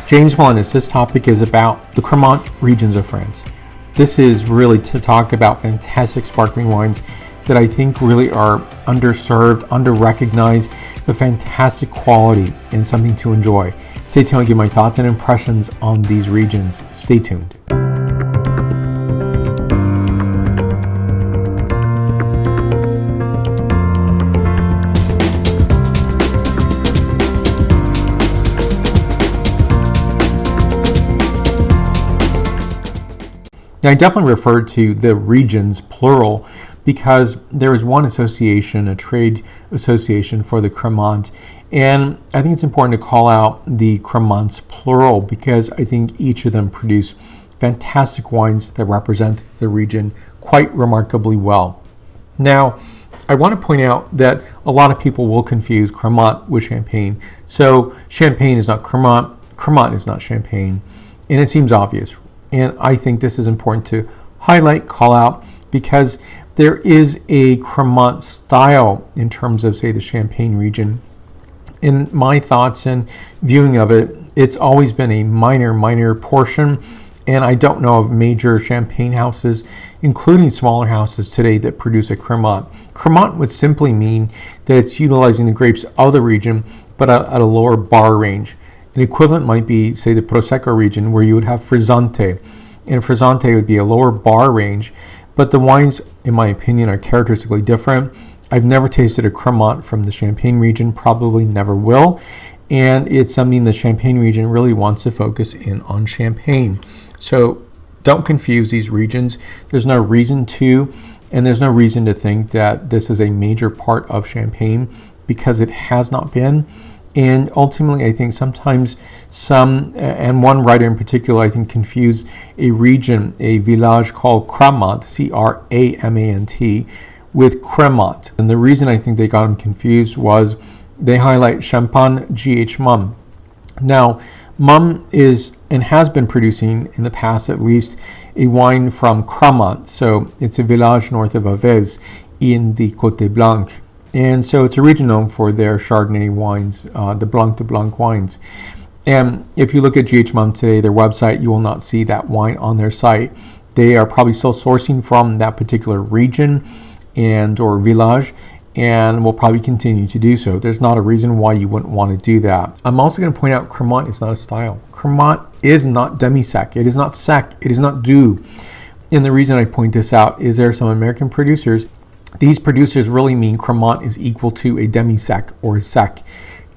James Melendez. This topic is about the Crémant regions of France. This is really to talk about fantastic sparkling wines that I think really are underserved, under-recognized, but fantastic quality and something to enjoy. Stay tuned, I'll give my thoughts and impressions on these regions. Stay tuned. Now, I definitely refer to the regions, plural, because there is one association, a trade association for the Crémant. And I think it's important to call out the Crémants, plural, because I think each of them produce fantastic wines that represent the region quite remarkably well. Now, I want to point out that a lot of people will confuse Crémant with Champagne. So Champagne is not Crémant, Crémant is not Champagne, and it seems obvious. And I think this is important to highlight, call out, because there is a Crémant style in terms of, say, the Champagne region. In my thoughts and viewing of it, it's always been a minor portion, and I don't know of major Champagne houses, including smaller houses today, that produce a Crémant. Crémant would simply mean that it's utilizing the grapes of the region, but at a lower bar range. An equivalent might be, say, the Prosecco region, where you would have Frizzante. And Frizzante would be a lower bar range, but the wines, in my opinion, are characteristically different. I've never tasted a Crémant from the Champagne region, probably never will, and it's something the Champagne region really wants to focus in on Champagne. So don't confuse these regions. There's no reason to, and there's no reason to think that this is a major part of Champagne, because it has not been. And ultimately, I think sometimes and one writer in particular, I think, confused a region, a village called Crémant, C-R-A-M-A-N-T, with Crémant. And the reason I think they got them confused was they highlight Champagne GH Mum. Now, Mum is and has been producing, in the past at least, a wine from Crémant. So it's a village north of Avez in the Côte Blanc. And so it's a region known for their Chardonnay wines, the Blanc de Blanc wines. And if you look at GH Mum today, their website, you will not see that wine on their site. They are probably still sourcing from that particular region and or village, and will probably continue to do so. There's not a reason why you wouldn't want to do that. I'm also going to point out Crémant is not a style. Crémant is not demi-sec. It is not sec. It is not doux. And the reason I point this out is there are some American producers. These producers really mean Crémant is equal to a demi-sec or a sec.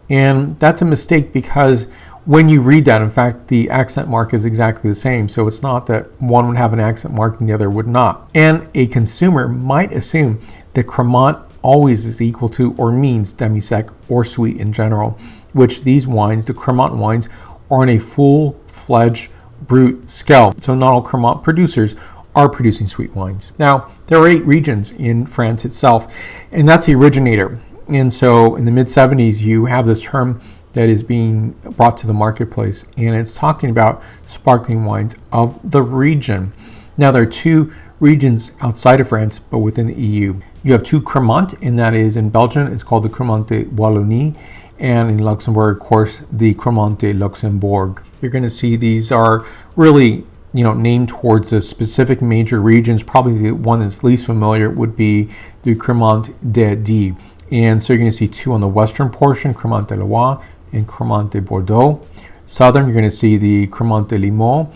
And that's a mistake, because when you read that, in fact, the accent mark is exactly the same. So it's not that one would have an accent mark and the other would not. And a consumer might assume that Crémant always is equal to or means demi-sec or sweet in general, which these wines, the Crémant wines, are on a full-fledged brut scale. So not all Crémant producers are producing sweet wines. Now, there are 8 regions in France itself, and that's the originator. And so in the mid-70s, you have this term that is being brought to the marketplace, and it's talking about sparkling wines of the region. Now, there are 2 regions outside of France, but within the EU. You have 2 Crémant, and that is in Belgium, it's called the Crémant de Wallonie, and in Luxembourg, of course, the Crémant de Luxembourg. You're going to see these are really named towards a specific major regions. Probably the one that's least familiar would be the Crémant de Die. And so you're going to see 2 on the western portion, Crémant de Loire and Crémant de Bordeaux. Southern, you're going to see the Crémant de Limoux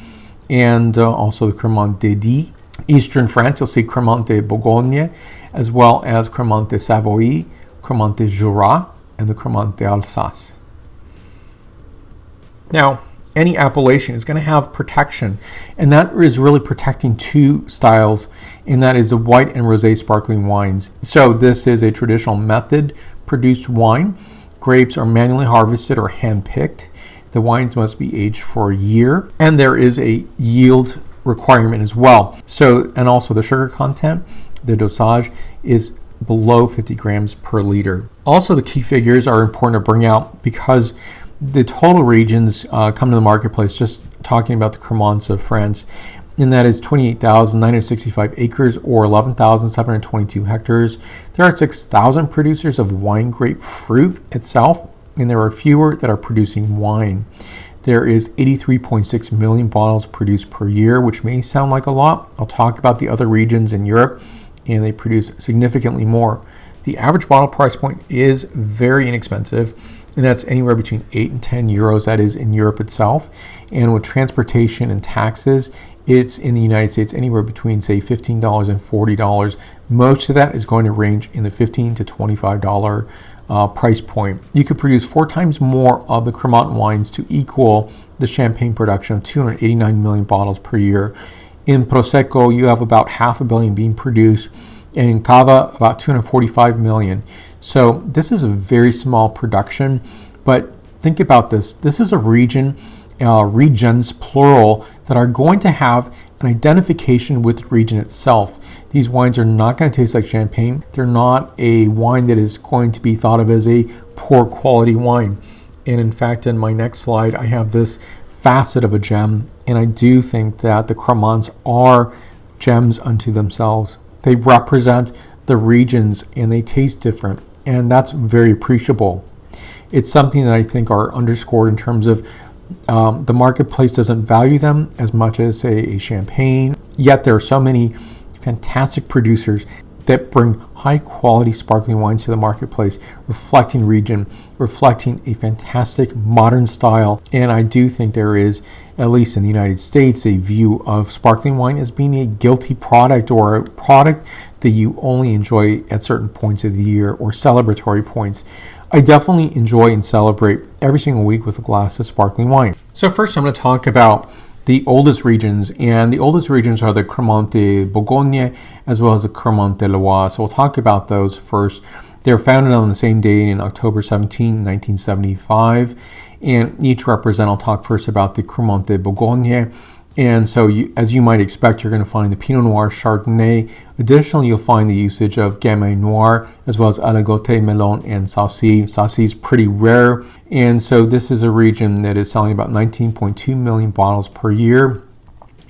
and also the Crémant de Die. Eastern France, you'll see Crémant de Bourgogne, as well as Crémant de Savoie, Crémant de Jura, and the Crémant d'Alsace. Now, any appellation is going to have protection, and that is really protecting 2 styles, and that is the white and rosé sparkling wines. So this is a traditional method produced wine. Grapes are manually harvested or hand-picked. The wines must be aged for a year, and there is a yield requirement as well. So, and also the sugar content, the dosage is below 50 grams per liter. Also, the key figures are important to bring out, because the total regions come to the marketplace, just talking about the Crémants of France, and that is 28,965 acres or 11,722 hectares. There are 6,000 producers of wine grape fruit itself, and there are fewer that are producing wine. There is 83.6 million bottles produced per year, which may sound like a lot. I'll talk about the other regions in Europe, and they produce significantly more. The average bottle price point is very inexpensive, and that's anywhere between 8 and 10 euros, that is in Europe itself. And with transportation and taxes, it's in the United States anywhere between, say, $15 and $40. Most of that is going to range in the $15 to $25 price point. You could produce 4 times more of the Crémant wines to equal the champagne production of 289 million bottles per year. In Prosecco, you have about 500 million being produced, and in Cava, about 245 million. So this is a very small production, but think about this. This is a region, regions plural, that are going to have an identification with the region itself. These wines are not going to taste like champagne. They're not a wine that is going to be thought of as a poor quality wine. And in fact, in my next slide, I have this facet of a gem, and I do think that the Crémants are gems unto themselves. They represent the regions and they taste different, and that's very appreciable. It's something that I think are underscored in terms of the marketplace doesn't value them as much as, say, a champagne, yet there are so many fantastic producers that bring high quality sparkling wines to the marketplace, reflecting region, reflecting a fantastic modern style. And I do think there is, at least in the United States, a view of sparkling wine as being a guilty product, or a product that you only enjoy at certain points of the year or celebratory points. I definitely enjoy and celebrate every single week with a glass of sparkling wine. So first I'm going to talk about the oldest regions, and the oldest regions are the Crémant de Bourgogne as well as the Crémant de Loire. So we'll talk about those first. They were founded on the same date in October 17, 1975, and each represent, I'll talk first about the Crémant de Bourgogne. And so, as you might expect, you're going to find the Pinot Noir, Chardonnay. Additionally, you'll find the usage of Gamay Noir, as well as Aligoté, Melon, and Saucy. Saucy is pretty rare. And so this is a region that is selling about 19.2 million bottles per year.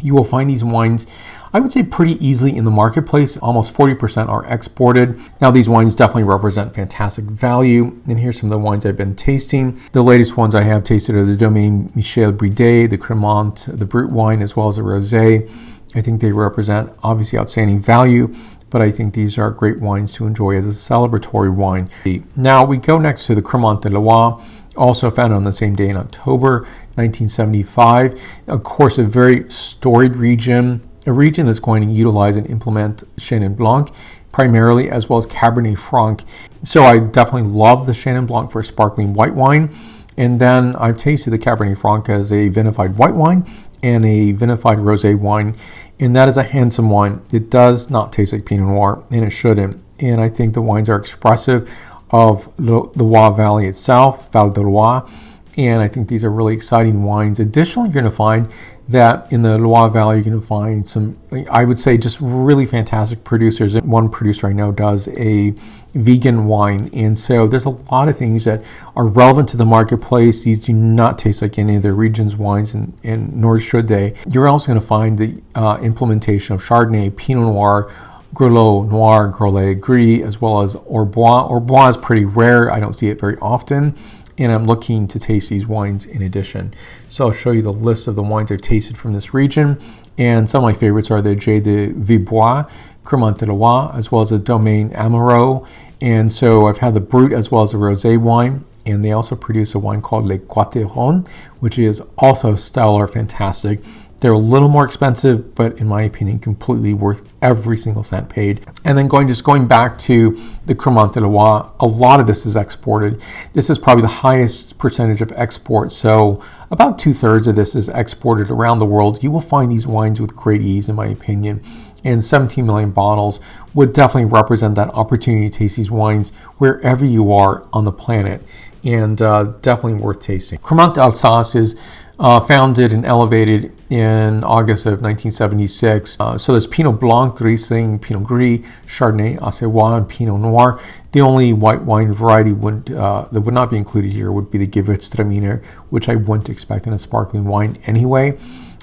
You will find these wines, I would say, pretty easily in the marketplace. Almost 40% are exported. Now, these wines definitely represent fantastic value. And here's some of the wines I've been tasting. The latest ones I have tasted are the Domaine Michel Bridet, the Crémant, the Brut wine, as well as the Rosé. I think they represent obviously outstanding value, but I think these are great wines to enjoy as a celebratory wine. Now we go next to the Crémant de Loire, also founded on the same day in October 1975. Of course, a very storied region, a region that's going to utilize and implement Chenin Blanc primarily, as well as Cabernet Franc. So I definitely love the Chenin Blanc for a sparkling white wine. And then I've tasted the Cabernet Franc as a vinified white wine and a vinified rosé wine. And that is a handsome wine. It does not taste like Pinot Noir, and it shouldn't. And I think the wines are expressive of the Loire Valley itself, Val de Loire. And I think these are really exciting wines. Additionally, you're going to find that in the Loire Valley, you're going to find some, I would say, just really fantastic producers. One producer I know does a vegan wine. And so there's a lot of things that are relevant to the marketplace. These do not taste like any of the region's wines, and nor should they. You're also going to find the implementation of Chardonnay, Pinot Noir, Grelot Noir, Grelot Gris, as well as Orbois. Orbois is pretty rare. I don't see it very often. And I'm looking to taste these wines in addition. So I'll show you the list of the wines I've tasted from this region. And some of my favorites are the J de Villebois, Crémant de Loire, as well as the Domaine Amaro. And so I've had the Brut as well as the Rosé wine. And they also produce a wine called Le Quateron, which is also stellar, fantastic. They're a little more expensive, but in my opinion, completely worth every single cent paid. And then going back to the Crémant de Loire, a lot of this is exported. This is probably the highest percentage of export. So about 2/3 of this is exported around the world. You will find these wines with great ease, in my opinion. And 17 million bottles would definitely represent that opportunity to taste these wines wherever you are on the planet. And definitely worth tasting. Crémant d'Alsace is founded and elevated in August of 1976. So there's Pinot Blanc, Riesling, Pinot Gris, Chardonnay, Auxerrois, and Pinot Noir. The only white wine variety that would not be included here would be the Gewürztraminer, which I wouldn't expect in a sparkling wine anyway.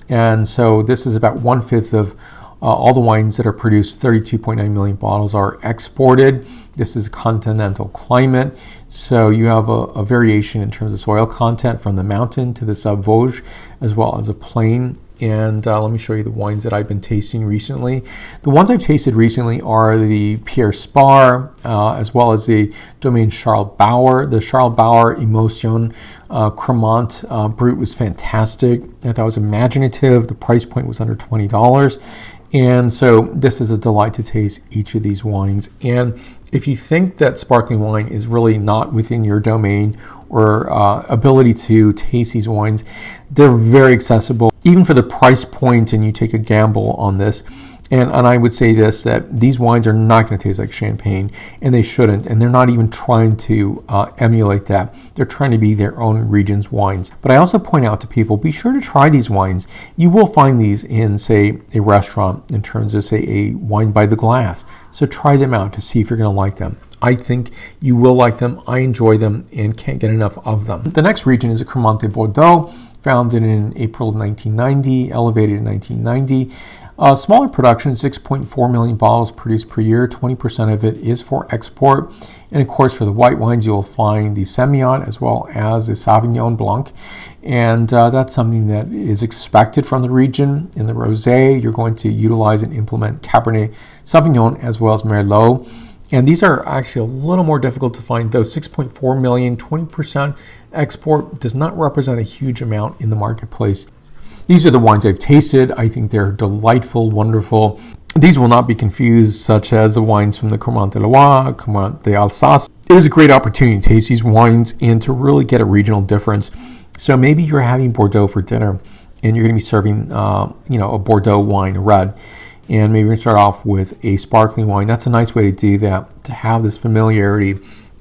And so this is about 1/5 of All the wines that are produced, 32.9 million bottles, are exported. This is a continental climate, so you have a variation in terms of soil content from the mountain to the Savoie, as well as a plain. And let me show you the wines that I've been tasting recently. The ones I've tasted recently are the Pierre Spar, as well as the Domaine Charles Bauer. The Charles Bauer Emotion Crémant Brut was fantastic. I thought it was imaginative. The price point was under $20. And so this is a delight to taste each of these wines. And if you think that sparkling wine is really not within your domain or ability to taste these wines, they're very accessible, even for the price point, and you take a gamble on this. And I would say this, that these wines are not going to taste like champagne, and they shouldn't, and they're not even trying to emulate that. They're trying to be their own region's wines. But I also point out to people, be sure to try these wines. You will find these in, say, a restaurant in terms of, say, a wine by the glass. So try them out to see if you're going to like them. I think you will like them. I enjoy them and can't get enough of them. The next region is a Crémant de Bordeaux, founded in April 1990, elevated in 1990. Smaller production, 6.4 million bottles produced per year. 20% of it is for export. And of course, for the white wines, you'll find the Semillon as well as the Sauvignon Blanc. And that's something that is expected from the region. In the Rosé, you're going to utilize and implement Cabernet Sauvignon as well as Merlot. And these are actually a little more difficult to find, though. 6.4 million, 20% export does not represent a huge amount in the marketplace. These are the wines I've tasted. I think they're delightful, wonderful. These will not be confused, such as the wines from the Crémant de Loire, Crémant d'Alsace. It is a great opportunity to taste these wines and to really get a regional difference. So maybe you're having Bordeaux for dinner, and you're going to be serving, a Bordeaux wine, a red. And maybe we're going to start off with a sparkling wine. That's a nice way to do that, to have this familiarity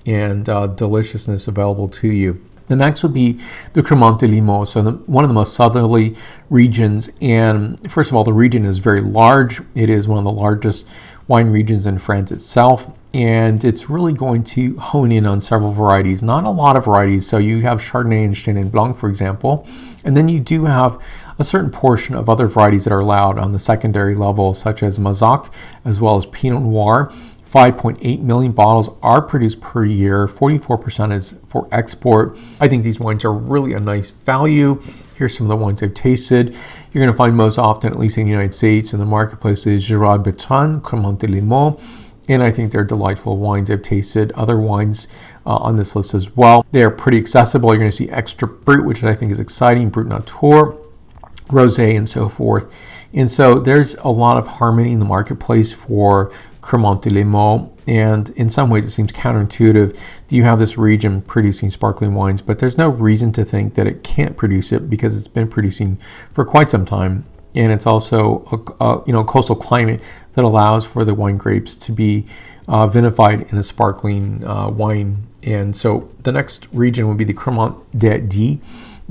and deliciousness available to you. The next would be the Crémant de Limoux, so one of the most southerly regions. And first of all, the region is very large. It is one of the largest wine regions in France itself. And it's really going to hone in on several varieties, not a lot of varieties. So you have Chardonnay and Chenin Blanc, for example. And then you do have a certain portion of other varieties that are allowed on the secondary level, such as Mazac, as well as Pinot Noir. 5.8 million bottles are produced per year. 44% is for export. I think these wines are really a nice value. Here's some of the wines I've tasted. You're going to find most often, at least in the United States, in the marketplace, is Jura Bertrand, Crémant de Limoux. And I think they're delightful wines. I've tasted other wines on this list as well. They're pretty accessible. You're going to see Extra Brut, which I think is exciting, Brut Nature, Rosé, and so forth. And so there's a lot of harmony in the marketplace for Crémant de Limoux, and in some ways it seems counterintuitive that you have this region producing sparkling wines, but there's no reason to think that it can't produce it because it's been producing for quite some time, and it's also a coastal climate that allows for the wine grapes to be vinified in a sparkling wine. And so the next region would be the Crémant de Die.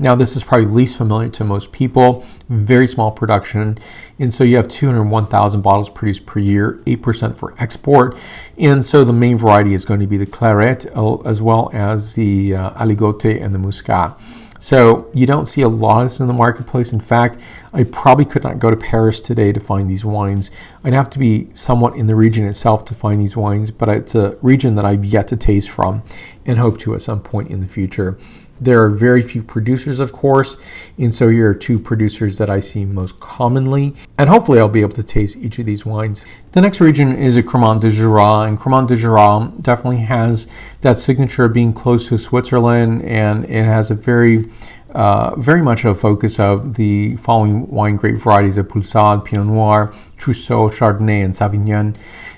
Now, this is probably least familiar to most people. Very small production. And so you have 201,000 bottles produced per year, 8% for export. And so the main variety is going to be the Claret, as well as the Aligoté and the Muscat. So you don't see a lot of this in the marketplace. In fact, I probably could not go to Paris today to find these wines. I'd have to be somewhat in the region itself to find these wines, but it's a region that I've yet to taste from and hope to at some point in the future. There are very few producers, of course, and so here are two producers that I see most commonly, and hopefully I'll be able to taste each of these wines. The next region is a Crémant de Jura, and Crémant de Jura definitely has that signature of being close to Switzerland, and it has a very much a focus of the following wine grape varieties of Pulsade, Pinot Noir, Trousseau, Chardonnay, and Sauvignon.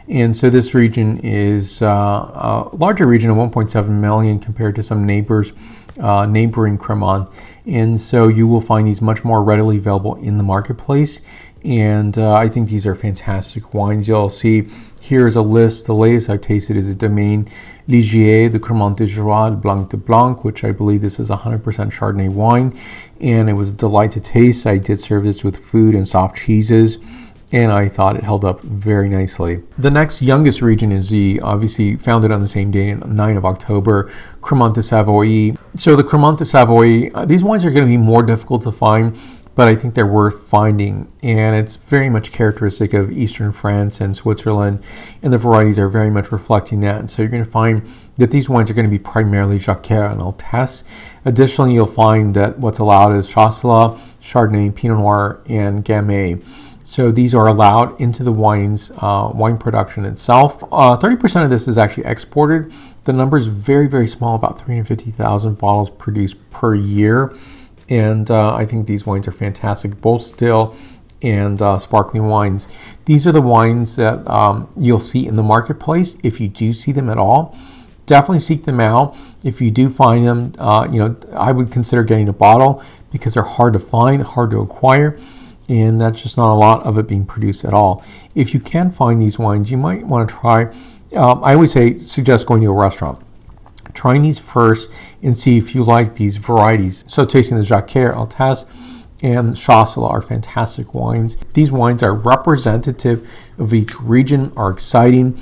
And so this region is a larger region of 1.7 million compared to some neighboring Crémant. And so you will find these much more readily available in the marketplace. And I think these are fantastic wines. You'll see here's a list. The latest I've tasted is a Domaine Ligier, the Crémant de Jura, Blanc de Blanc, which I believe this is 100% Chardonnay wine. And it was a delight to taste. I did serve this with food and soft cheeses, and I thought it held up very nicely. The next youngest region is obviously founded on the same day, 9 of October, Crémant de Savoie. So the Crémant de Savoie, these wines are going to be more difficult to find, but I think they're worth finding, and it's very much characteristic of Eastern France and Switzerland, and the varieties are very much reflecting that. And so you're going to find that these wines are going to be primarily Jacquard and Altesse. Additionally, you'll find that what's allowed is Chasselas, Chardonnay, Pinot Noir, and Gamay. So these are allowed into the wine production itself. 30% of this is actually exported. The number is very, very small, about 350,000 bottles produced per year. And I think these wines are fantastic, both still and sparkling wines. These are the wines that you'll see in the marketplace, if you do see them at all. Definitely seek them out. If you do find them, I would consider getting a bottle because they're hard to find, hard to acquire, and that's just not a lot of it being produced at all. If you can find these wines, you might want to try. I always suggest going to a restaurant, trying these first and see if you like these varieties. So tasting the Jacquard, Altesse, and Chasselas are fantastic wines. These wines are representative of each region, are exciting,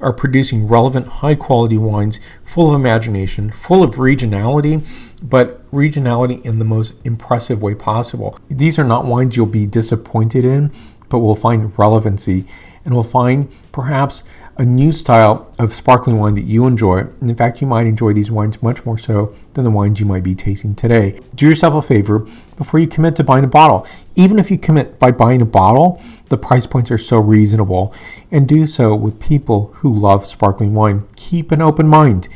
are producing relevant, high-quality wines, full of imagination, full of regionality, but regionality in the most impressive way possible. These are not wines you'll be disappointed in, but will find relevancy, and will find perhaps a new style of sparkling wine that you enjoy. And in fact, you might enjoy these wines much more so than the wines you might be tasting today. Do yourself a favor before you commit to buying a bottle. Even if you commit by buying a bottle, the price points are so reasonable, and do so with people who love sparkling wine. Keep an open mind.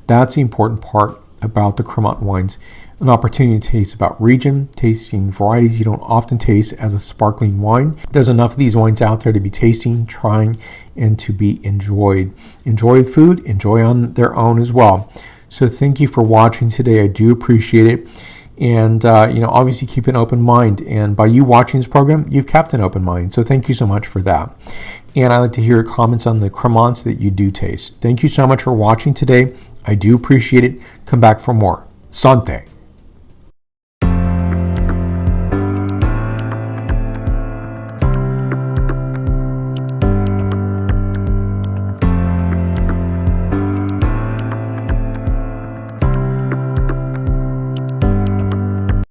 That's the important part about the Crémant wines. An opportunity to taste about region, tasting varieties you don't often taste as a sparkling wine. There's enough of these wines out there to be tasting, trying, and to be enjoyed. Enjoy the food, enjoy on their own as well. So thank you for watching today. I do appreciate it. And, obviously keep an open mind. And by you watching this program, you've kept an open mind. So thank you so much for that. And I'd like to hear your comments on the Crémants that you do taste. Thank you so much for watching today. I do appreciate it. Come back for more. Santé.